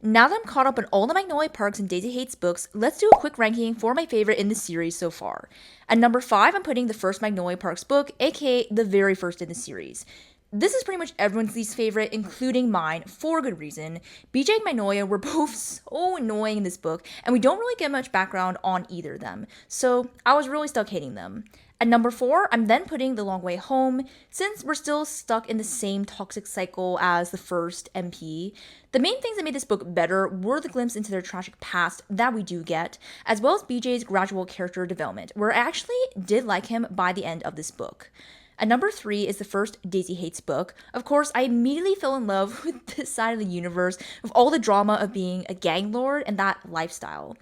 Now that I'm caught up on all the Magnolia Parks and Daisy Hates books, let's do a quick ranking for my favorite in the series so far. At number 5, I'm putting the first Magnolia Parks book, aka the very first in the series. This is pretty much everyone's least favorite, including mine, for good reason. BJ and Magnolia were both so annoying in this book, and we don't really get much background on either of them, so I was really stuck hating them. At number 4, I'm then putting The Long Way Home, since we're still stuck in the same toxic cycle as the first MP. The main things that made this book better were the glimpse into their tragic past that we do get, as well as BJ's gradual character development, where I actually did like him by the end of this book. At number 3 is the first Daisy Hates book. Of course, I immediately fell in love with this side of the universe, with all the drama of being a gang lord and that lifestyle.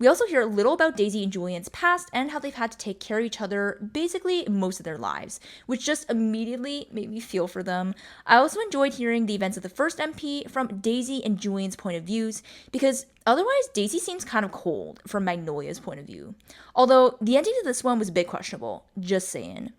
We also hear a little about Daisy and Julian's past and how they've had to take care of each other basically most of their lives, which just immediately made me feel for them. I also enjoyed hearing the events of the first MP from Daisy and Julian's point of views, because otherwise Daisy seems kind of cold from Magnolia's point of view. Although the ending to this one was a bit questionable, just saying.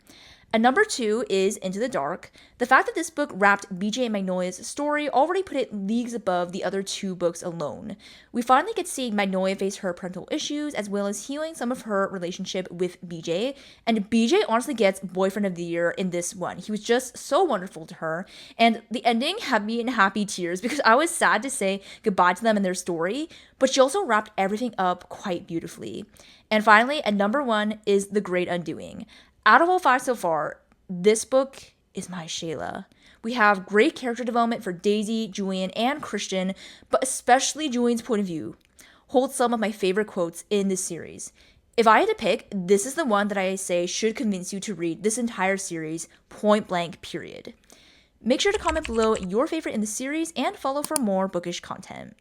And number 2 is Into the Dark. The fact that this book wrapped BJ and Magnolia's story already put it leagues above the other two books alone. We finally get seeing Magnolia face her parental issues as well as healing some of her relationship with BJ. And BJ honestly gets Boyfriend of the Year in this one. He was just so wonderful to her. And the ending had me in happy tears because I was sad to say goodbye to them and their story, but she also wrapped everything up quite beautifully. And finally, at number 1 is The Great Undoing. Out of all 5 so far, this book is my Shayla. We have great character development for Daisy, Julian, and Christian, but especially Julian's point of view holds some of my favorite quotes in this series. If I had to pick, this is the one that I say should convince you to read this entire series, point blank, period. Make sure to comment below your favorite in the series and follow for more bookish content.